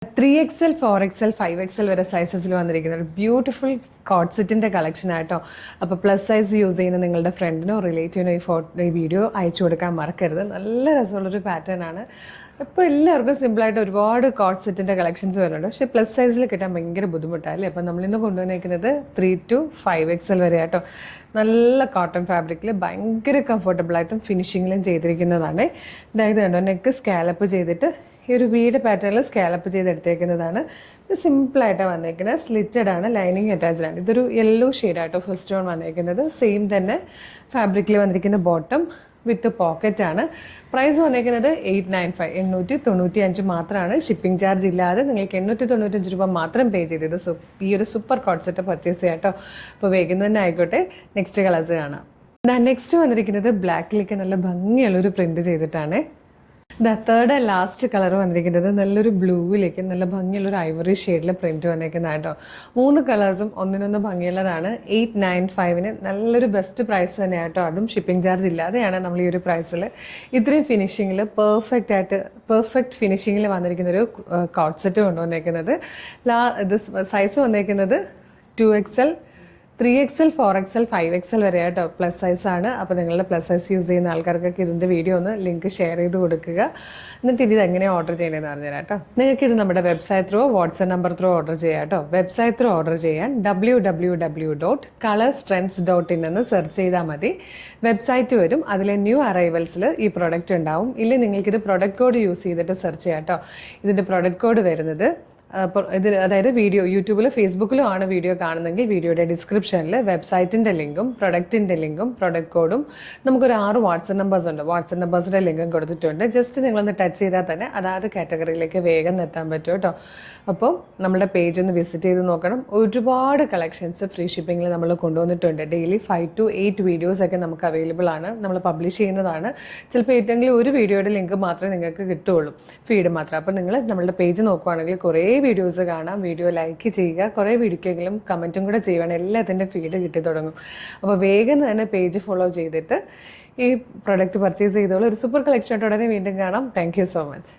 3XL 4XL 5XL വരെ സൈസസിൽ വന്നിരിക്കുന്ന ഒരു ബ്യൂട്ടിഫുൾ കോട്ട് സെറ്റിൻ്റെ കളക്ഷൻ ആയിട്ടോ. അപ്പോൾ പ്ലസ് സൈസ് യൂസ് ചെയ്യുന്ന നിങ്ങളുടെ ഫ്രണ്ടിനോ റിലേറ്റീവിനോ ഈ വീഡിയോ അയച്ചു കൊടുക്കാൻ മറക്കരുത്. നല്ല രസമുള്ളൊരു പാറ്റേൺ ആണ്. ഇപ്പോൾ എല്ലാവർക്കും സിമ്പിളായിട്ട് ഒരുപാട് കോട്ട് സെറ്റിൻ്റെ കളക്ഷൻസ് വരുന്നുണ്ട്. പക്ഷേ പ്ലസ് സൈസിൽ കിട്ടാൻ ഭയങ്കര ബുദ്ധിമുട്ടല്ലേ. അപ്പോൾ നമ്മളിന്ന് കൊണ്ടുവന്നിരിക്കുന്നത് 3 to 5XL വരെ ആട്ടോ. നല്ല കോട്ടൺ ഫാബ്രിക്കിൽ ഭയങ്കര കംഫർട്ടബിളായിട്ടും ഫിനിഷിങ്ങിലും ചെയ്തിരിക്കുന്നതാണ്. അതായത് കണ്ടോ, നെക്ക് സ്കാലപ്പ് ചെയ്തിട്ട് ഈ ഒരു വീട് പാറ്റേണിൽ സ്കാലപ്പ് ചെയ്തെടുത്തേക്കുന്നതാണ്. ഇത് സിമ്പിളായിട്ടാണ് വന്നേക്കുന്നത്. സ്ലിറ്റഡ് ആണ്, ലൈനിങ് അറ്റാച്ച്ഡ് ആണ്. ഇതൊരു യെല്ലോ ഷെയ്ഡായിട്ടോ ഫസ്റ്റ് സ്റ്റോൺ വന്നേക്കുന്നത്. സെയിം തന്നെ ഫാബ്രിക്കിൽ വന്നിരിക്കുന്ന ബോട്ടം വിത്ത് പോക്കറ്റ് ആണ്. പ്രൈസ് വന്നേക്കുന്നത് 895 895 മാത്രമാണ്. ഷിപ്പിംഗ് ചാർജ് ഇല്ലാതെ നിങ്ങൾക്ക് 895 രൂപ മാത്രം പേ ചെയ്തത് ഈ ഒരു സൂപ്പർ കോട്ട് സെറ്റ് പർച്ചേസ് ചെയ്യാം കേട്ടോ. അപ്പോൾ വേഗം തന്നെ ആയിക്കോട്ടെ. നെക്സ്റ്റ് കളേഴ്സ് കാണാം. നെക്സ്റ്റ് വന്നിരിക്കുന്നത് ബ്ലാക്കിലേക്ക് നല്ല ഭംഗിയുള്ളൊരു പ്രിൻറ്റ് ചെയ്തിട്ടാണ്. തേർഡ് ആൻഡ് ലാസ്റ്റ് കളർ വന്നിരിക്കുന്നത് നല്ലൊരു ബ്ലൂവിലേക്ക് നല്ല ഭംഗിയുള്ളൊരു ഐവറി ഷെയ്ഡിൽ പ്രിൻറ്റ് വന്നിരിക്കുന്നത് കേട്ടോ. 3 കളേഴ്സും ഒന്നിനൊന്ന് ഭംഗിയുള്ളതാണ്. 895 നല്ലൊരു ബെസ്റ്റ് പ്രൈസ് തന്നെയാണ് കേട്ടോ. അതും ഷിപ്പിംഗ് ചാർജ് ഇല്ലാതെയാണ് നമ്മൾ ഈ ഒരു പ്രൈസിൽ ഇത്രയും ഫിനിഷിങ്ങിൽ പെർഫെക്റ്റ് ഫിനിഷിങ്ങിൽ വന്നിരിക്കുന്നൊരു കോട്ട് സെറ്റ് കൊണ്ടുവന്നേക്കുന്നത്. ഇത് സൈസ് വന്നേക്കുന്നത് 2XL 3XL 4XL 5XL വരെ കേട്ടോ. പ്ലസ് സൈസാണ്. അപ്പോൾ നിങ്ങളുടെ പ്ലസ് സൈസ് യൂസ് ചെയ്യുന്ന ആൾക്കാർക്കൊക്കെ ഇതിൻ്റെ വീഡിയോ ഒന്ന് ലിങ്ക് ഷെയർ ചെയ്ത് കൊടുക്കുക. എന്നിട്ട് ഇത് എങ്ങനെയാണ് ഓർഡർ ചെയ്യണമെന്ന് പറഞ്ഞുതരാം കേട്ടോ. നിങ്ങൾക്ക് ഇത് നമ്മുടെ website through WhatsApp number through order ചെയ്യാം കേട്ടോ. വെബ്സൈറ്റ് ത്രൂ ഓർഡർ ചെയ്യാൻ www.colorstrends.in എന്ന് സെർച്ച് ചെയ്താൽ മതി. വെബ്സൈറ്റ് വരും. അതിലെ ന്യൂ അറൈവൽസിൽ ഈ പ്രൊഡക്റ്റ് ഉണ്ടാവും. ഇല്ലെങ്കിൽ നിങ്ങൾക്കിത് പ്രൊഡക്റ്റ് കോഡ് യൂസ് ചെയ്തിട്ട് സെർച്ച് ചെയ്യാം കേട്ടോ. ഇതിൻ്റെ പ്രൊഡക്റ്റ് കോഡ് വരുന്നത് അതായത് വീഡിയോ യൂട്യൂബിലും ഫേസ്ബുക്കിലും ആണ് വീഡിയോ കാണുന്നതെങ്കിൽ വീഡിയോയുടെ ഡിസ്ക്രിപ്ഷനിൽ വെബ്സൈറ്റിൻ്റെ ലിങ്കും പ്രൊഡക്റ്റിൻ്റെ ലിങ്കും പ്രൊഡക്റ്റ് കോഡും നമുക്കൊരു 6 വാട്സപ്പ് നമ്പേഴ്സ് ഉണ്ട്. വാട്സപ്പ് നമ്പേഴ്സിൻ്റെ ലിങ്കും കൊടുത്തിട്ടുണ്ട്. ജസ്റ്റ് നിങ്ങളൊന്ന് ടച്ച് ചെയ്താൽ തന്നെ അതാത് കാറ്റഗറിയിലേക്ക് വേഗം എത്താൻ പറ്റും കേട്ടോ. അപ്പോൾ നമ്മുടെ പേജ് ഒന്ന് വിസിറ്റ് ചെയ്ത് നോക്കണം. ഒരുപാട് കളക്ഷൻസ് ഫ്രീ ഷിപ്പിങ്ങിൽ നമ്മൾ കൊണ്ടുവന്നിട്ടുണ്ട്. ഡെയിലി 5 to 8 വീഡിയോസൊക്കെ നമുക്ക് അവൈലബിൾ ആണ്. നമ്മൾ പബ്ലിഷ് ചെയ്യുന്നതാണ്. ചിലപ്പോൾ ഏതെങ്കിലും ഒരു വീഡിയോയുടെ ലിങ്ക് മാത്രമേ നിങ്ങൾക്ക് കിട്ടുകയുള്ളൂ, ഫീഡ് മാത്രം. അപ്പോൾ നിങ്ങൾ നമ്മളുടെ പേജ് നോക്കുവാണെങ്കിൽ കുറേ വീഡിയോസ് കാണാം. വീഡിയോ ലൈക്ക് ചെയ്യുക. കുറേ വീഡിയോക്കെങ്കിലും കമൻറ്റും കൂടെ ചെയ്യുവാണ്. എല്ലാത്തിൻ്റെ ഫീഡ് കിട്ടി തുടങ്ങും. അപ്പോൾ വേഗം തന്നെ പേജ് ഫോളോ ചെയ്തിട്ട് ഈ പ്രൊഡക്റ്റ് പർച്ചേസ് ചെയ്തോളൂ. ഒരു സൂപ്പർ കളക്ഷനായിട്ട് ഉടനെ വീണ്ടും കാണാം. Thank you so much.